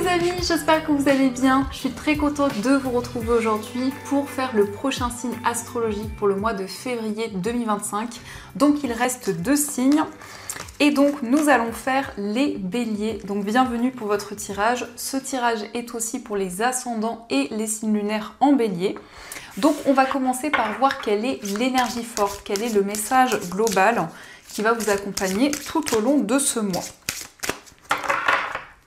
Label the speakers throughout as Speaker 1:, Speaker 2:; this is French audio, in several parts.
Speaker 1: les amis, j'espère que vous allez bien. Je suis très contente de vous retrouver aujourd'hui pour faire le prochain signe astrologique pour le mois de février 2025. Donc il reste 2 signes et donc nous allons faire les béliers. Donc bienvenue pour votre tirage. Ce tirage est aussi pour les ascendants et les signes lunaires en bélier. Donc on va commencer par voir quelle est l'énergie forte, quel est le message global qui va vous accompagner tout au long de ce mois.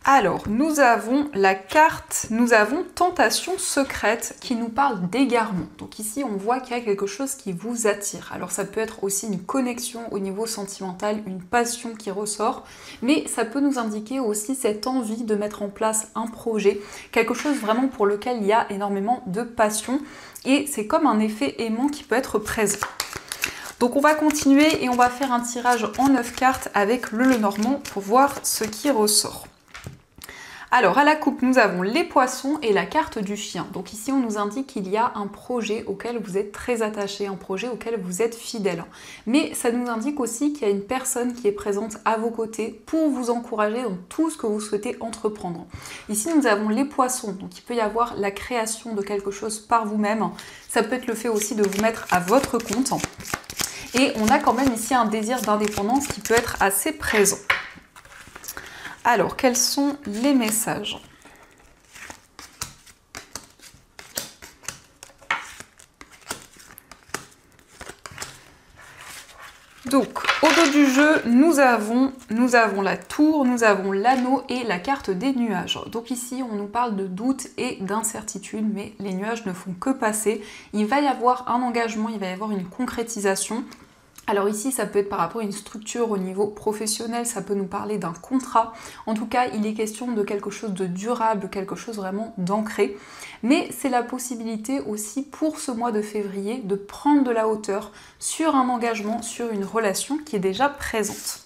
Speaker 1: Alors, nous avons la carte, nous avons Tentation secrète qui nous parle d'égarement. Donc ici, on voit qu'il y a quelque chose qui vous attire. Alors ça peut être aussi une connexion au niveau sentimental, une passion qui ressort, mais ça peut nous indiquer aussi cette envie de mettre en place un projet, quelque chose vraiment pour lequel il y a énormément de passion, et c'est comme un effet aimant qui peut être présent. Donc on va continuer et on va faire un tirage en 9 cartes avec le Lenormand pour voir ce qui ressort. Alors à la coupe, nous avons les poissons et la carte du chien. Donc ici, on nous indique qu'il y a un projet auquel vous êtes très attaché, un projet auquel vous êtes fidèle. Mais ça nous indique aussi qu'il y a une personne qui est présente à vos côtés pour vous encourager dans tout ce que vous souhaitez entreprendre. Ici, nous avons les poissons. Donc il peut y avoir la création de quelque chose par vous-même. Ça peut être le fait aussi de vous mettre à votre compte. Et on a quand même ici un désir d'indépendance qui peut être assez présent. Alors, quels sont les messages? Donc, au dos du jeu, nous avons la tour, nous avons l'anneau et la carte des nuages. Donc ici, on nous parle de doute et d'incertitude, mais les nuages ne font que passer. Il va y avoir un engagement, il va y avoir une concrétisation. Alors ici, ça peut être par rapport à une structure au niveau professionnel, ça peut nous parler d'un contrat. En tout cas, il est question de quelque chose de durable, quelque chose vraiment d'ancré. Mais c'est la possibilité aussi pour ce mois de février de prendre de la hauteur sur un engagement, sur une relation qui est déjà présente.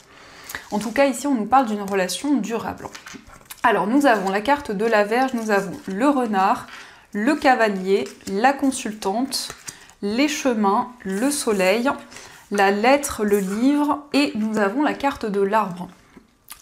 Speaker 1: En tout cas, ici, on nous parle d'une relation durable. Alors, nous avons la carte de la Vierge, nous avons le renard, le cavalier, la consultante, les chemins, le soleil, la lettre, le livre, et nous avons la carte de l'arbre.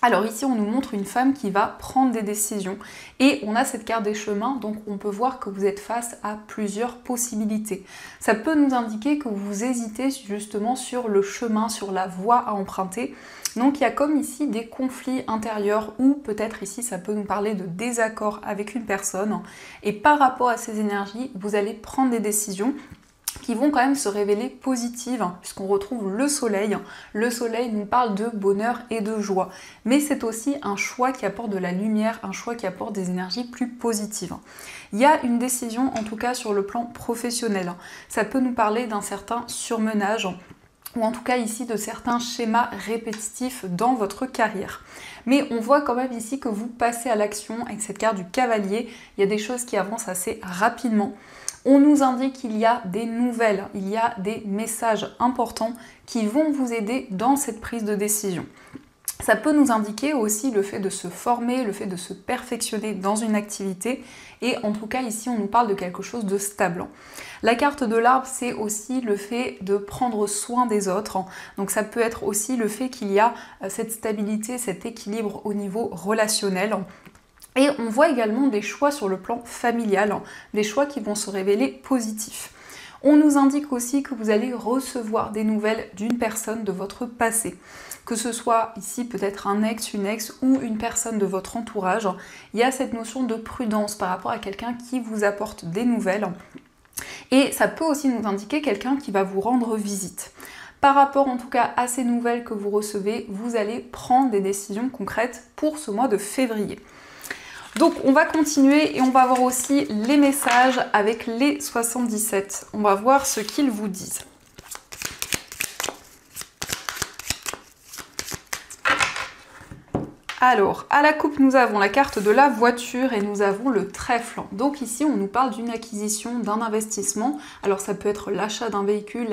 Speaker 1: Alors ici, on nous montre une femme qui va prendre des décisions et on a cette carte des chemins, donc on peut voir que vous êtes face à plusieurs possibilités. Ça peut nous indiquer que vous hésitez justement sur le chemin, sur la voie à emprunter. Donc il y a comme ici des conflits intérieurs ou peut-être ici ça peut nous parler de désaccord avec une personne et par rapport à ces énergies, vous allez prendre des décisions qui vont quand même se révéler positives, puisqu'on retrouve le soleil. Le soleil nous parle de bonheur et de joie, mais c'est aussi un choix qui apporte de la lumière, un choix qui apporte des énergies plus positives. Il y a une décision, en tout cas sur le plan professionnel. Ça peut nous parler d'un certain surmenage, ou en tout cas ici de certains schémas répétitifs dans votre carrière. Mais on voit quand même ici que vous passez à l'action avec cette carte du cavalier. Il y a des choses qui avancent assez rapidement. On nous indique qu'il y a des nouvelles, il y a des messages importants qui vont vous aider dans cette prise de décision. Ça peut nous indiquer aussi le fait de se former, le fait de se perfectionner dans une activité et en tout cas ici on nous parle de quelque chose de stable. La carte de l'arbre, c'est aussi le fait de prendre soin des autres, donc ça peut être aussi le fait qu'il y a cette stabilité, cet équilibre au niveau relationnel. Et on voit également des choix sur le plan familial, des choix qui vont se révéler positifs. On nous indique aussi que vous allez recevoir des nouvelles d'une personne de votre passé. Que ce soit ici peut-être un ex, une ex ou une personne de votre entourage, il y a cette notion de prudence par rapport à quelqu'un qui vous apporte des nouvelles. Et ça peut aussi nous indiquer quelqu'un qui va vous rendre visite. Par rapport en tout cas à ces nouvelles que vous recevez, vous allez prendre des décisions concrètes pour ce mois de février. Donc on va continuer et on va voir aussi les messages avec les 77. On va voir ce qu'ils vous disent. Alors, à la coupe, nous avons la carte de la voiture et nous avons le trèfle. Donc ici, on nous parle d'une acquisition, d'un investissement. Alors ça peut être l'achat d'un véhicule,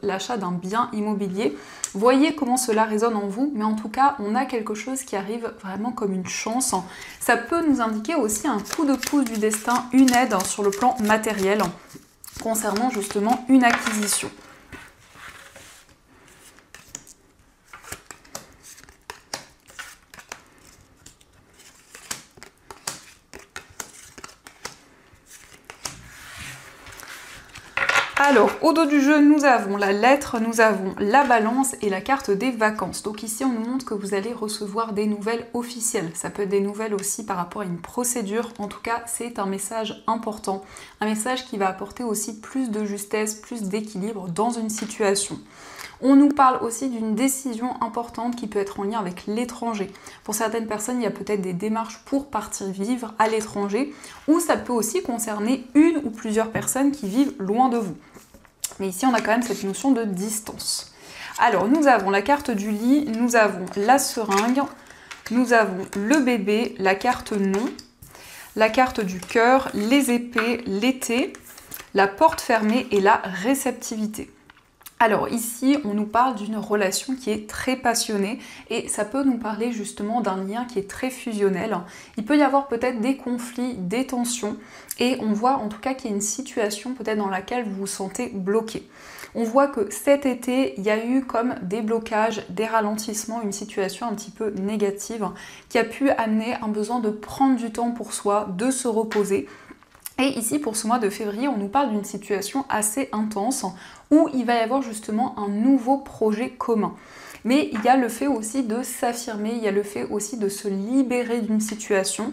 Speaker 1: l'achat d'un bien immobilier. Voyez comment cela résonne en vous, mais en tout cas, on a quelque chose qui arrive vraiment comme une chance. Ça peut nous indiquer aussi un coup de pouce du destin, une aide sur le plan matériel concernant justement une acquisition. Alors, au dos du jeu, nous avons la lettre, nous avons la balance et la carte des vacances. Donc ici, on nous montre que vous allez recevoir des nouvelles officielles. Ça peut être des nouvelles aussi par rapport à une procédure. En tout cas, c'est un message important. Un message qui va apporter aussi plus de justesse, plus d'équilibre dans une situation. On nous parle aussi d'une décision importante qui peut être en lien avec l'étranger. Pour certaines personnes, il y a peut-être des démarches pour partir vivre à l'étranger, ou ça peut aussi concerner une ou plusieurs personnes qui vivent loin de vous. Mais ici, on a quand même cette notion de distance. Alors, nous avons la carte du lit, nous avons la seringue, nous avons le bébé, la carte non, la carte du cœur, les épées, l'été, la porte fermée et la réceptivité. Alors ici, on nous parle d'une relation qui est très passionnée et ça peut nous parler justement d'un lien qui est très fusionnel. Il peut y avoir peut-être des conflits, des tensions et on voit en tout cas qu'il y a une situation peut-être dans laquelle vous vous sentez bloqué. On voit que cet été, il y a eu comme des blocages, des ralentissements, une situation un petit peu négative qui a pu amener un besoin de prendre du temps pour soi, de se reposer. Et ici, pour ce mois de février, on nous parle d'une situation assez intense où il va y avoir justement un nouveau projet commun. Mais il y a le fait aussi de s'affirmer, il y a le fait aussi de se libérer d'une situation.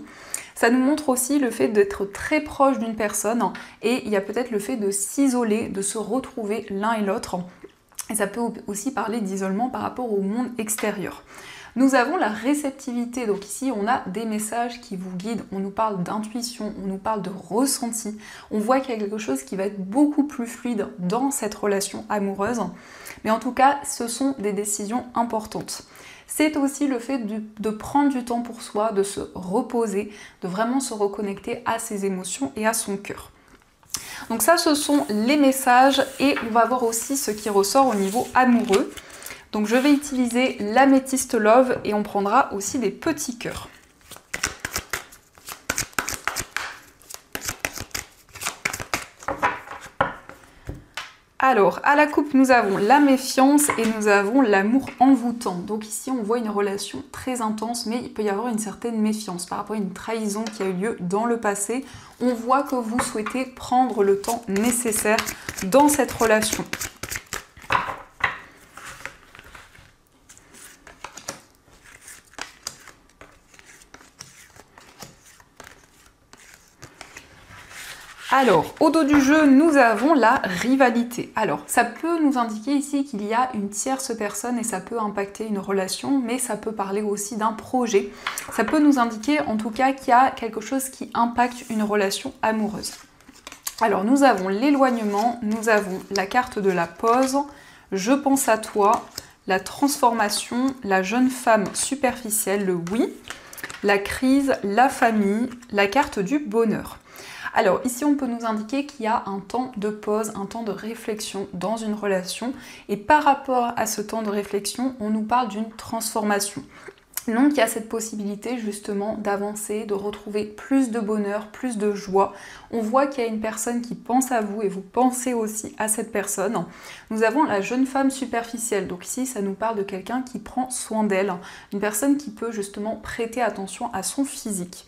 Speaker 1: Ça nous montre aussi le fait d'être très proche d'une personne et il y a peut-être le fait de s'isoler, de se retrouver l'un et l'autre. Et ça peut aussi parler d'isolement par rapport au monde extérieur. Nous avons la réceptivité, donc ici on a des messages qui vous guident, on nous parle d'intuition, on nous parle de ressenti, on voit qu'il y a quelque chose qui va être beaucoup plus fluide dans cette relation amoureuse, mais en tout cas ce sont des décisions importantes. C'est aussi le fait de prendre du temps pour soi, de se reposer, de vraiment se reconnecter à ses émotions et à son cœur. Donc ça ce sont les messages et on va voir aussi ce qui ressort au niveau amoureux. Donc je vais utiliser l'améthyste love et on prendra aussi des petits cœurs. Alors, à la coupe, nous avons la méfiance et nous avons l'amour envoûtant. Donc ici, on voit une relation très intense, mais il peut y avoir une certaine méfiance par rapport à une trahison qui a eu lieu dans le passé. On voit que vous souhaitez prendre le temps nécessaire dans cette relation. Alors, au dos du jeu, nous avons la rivalité. Alors, ça peut nous indiquer ici qu'il y a une tierce personne et ça peut impacter une relation, mais ça peut parler aussi d'un projet. Ça peut nous indiquer en tout cas qu'il y a quelque chose qui impacte une relation amoureuse. Alors, nous avons l'éloignement, nous avons la carte de la pause, je pense à toi, la transformation, la jeune femme superficielle, le oui, la crise, la famille, la carte du bonheur. Alors ici on peut nous indiquer qu'il y a un temps de pause, un temps de réflexion dans une relation et par rapport à ce temps de réflexion, on nous parle d'une transformation. Donc il y a cette possibilité justement d'avancer, de retrouver plus de bonheur, plus de joie. On voit qu'il y a une personne qui pense à vous et vous pensez aussi à cette personne. Nous avons la jeune femme superficielle. Donc ici ça nous parle de quelqu'un qui prend soin d'elle, une personne qui peut justement prêter attention à son physique.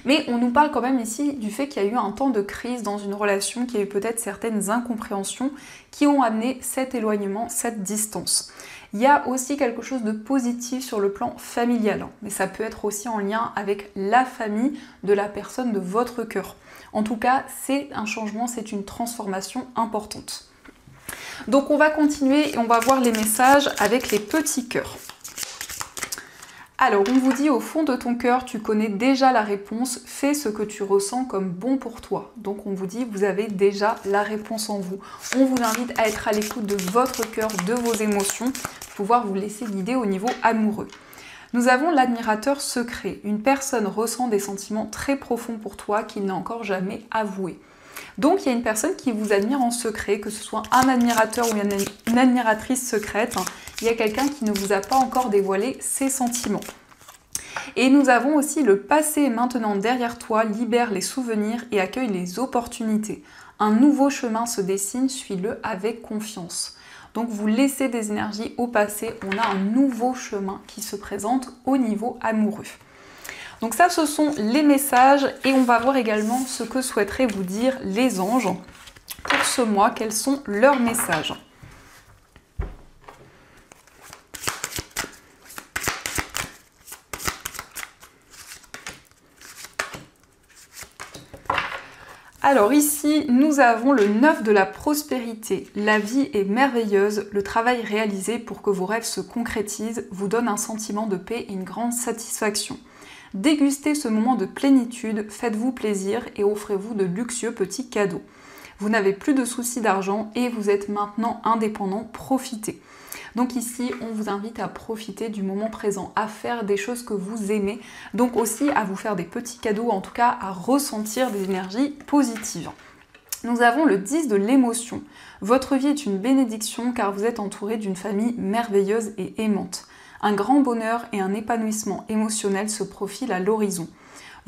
Speaker 1: Mais on nous parle quand même ici du fait qu'il y a eu un temps de crise dans une relation, qu'il y a eu peut-être certaines incompréhensions qui ont amené cet éloignement, cette distance. Il y a aussi quelque chose de positif sur le plan familial, mais ça peut être aussi en lien avec la famille de la personne de votre cœur. En tout cas, c'est un changement, c'est une transformation importante. Donc on va continuer et on va voir les messages avec les petits cœurs. Alors, on vous dit au fond de ton cœur, tu connais déjà la réponse, fais ce que tu ressens comme bon pour toi. Donc, on vous dit, vous avez déjà la réponse en vous. On vous invite à être à l'écoute de votre cœur, de vos émotions, pour pouvoir vous laisser guider au niveau amoureux. Nous avons l'admirateur secret. Une personne ressent des sentiments très profonds pour toi qu'il n'a encore jamais avoués. Donc il y a une personne qui vous admire en secret, que ce soit un admirateur ou une admiratrice secrète. Il y a quelqu'un qui ne vous a pas encore dévoilé ses sentiments. Et nous avons aussi le passé est maintenant derrière toi, libère les souvenirs et accueille les opportunités. Un nouveau chemin se dessine, suis-le avec confiance. Donc vous laissez des énergies au passé, on a un nouveau chemin qui se présente au niveau amoureux. Donc ça, ce sont les messages et on va voir également ce que souhaiteraient vous dire les anges pour ce mois, quels sont leurs messages. Alors ici, nous avons le 9 de la prospérité. La vie est merveilleuse, le travail réalisé pour que vos rêves se concrétisent vous donne un sentiment de paix et une grande satisfaction. Dégustez ce moment de plénitude, faites-vous plaisir et offrez-vous de luxueux petits cadeaux. Vous n'avez plus de soucis d'argent et vous êtes maintenant indépendant, profitez. Donc ici, on vous invite à profiter du moment présent, à faire des choses que vous aimez, donc aussi à vous faire des petits cadeaux, en tout cas à ressentir des énergies positives. Nous avons le 10 de l'émotion. Votre vie est une bénédiction car vous êtes entouré d'une famille merveilleuse et aimante. Un grand bonheur et un épanouissement émotionnel se profilent à l'horizon.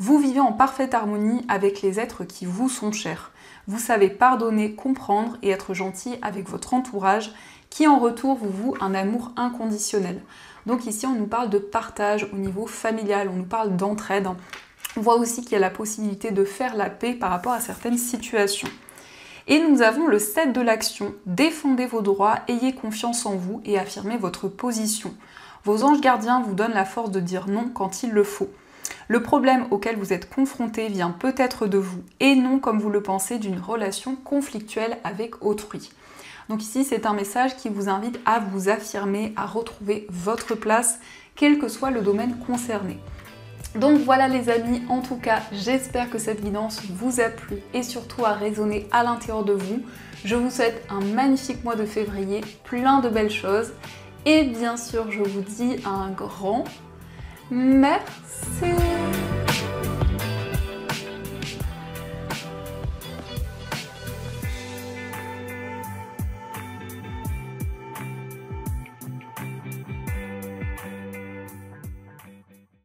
Speaker 1: Vous vivez en parfaite harmonie avec les êtres qui vous sont chers. Vous savez pardonner, comprendre et être gentil avec votre entourage qui en retour vous voue un amour inconditionnel. Donc ici on nous parle de partage au niveau familial, on nous parle d'entraide. On voit aussi qu'il y a la possibilité de faire la paix par rapport à certaines situations. Et nous avons le 7 de l'action. Défendez vos droits, ayez confiance en vous et affirmez votre position. Vos anges gardiens vous donnent la force de dire non quand il le faut. Le problème auquel vous êtes confronté vient peut-être de vous et non, comme vous le pensez, d'une relation conflictuelle avec autrui. Donc ici, c'est un message qui vous invite à vous affirmer, à retrouver votre place, quel que soit le domaine concerné. Donc voilà les amis, en tout cas, j'espère que cette guidance vous a plu et surtout a résonné à l'intérieur de vous. Je vous souhaite un magnifique mois de février, plein de belles choses. Et bien sûr, je vous dis un grand merci.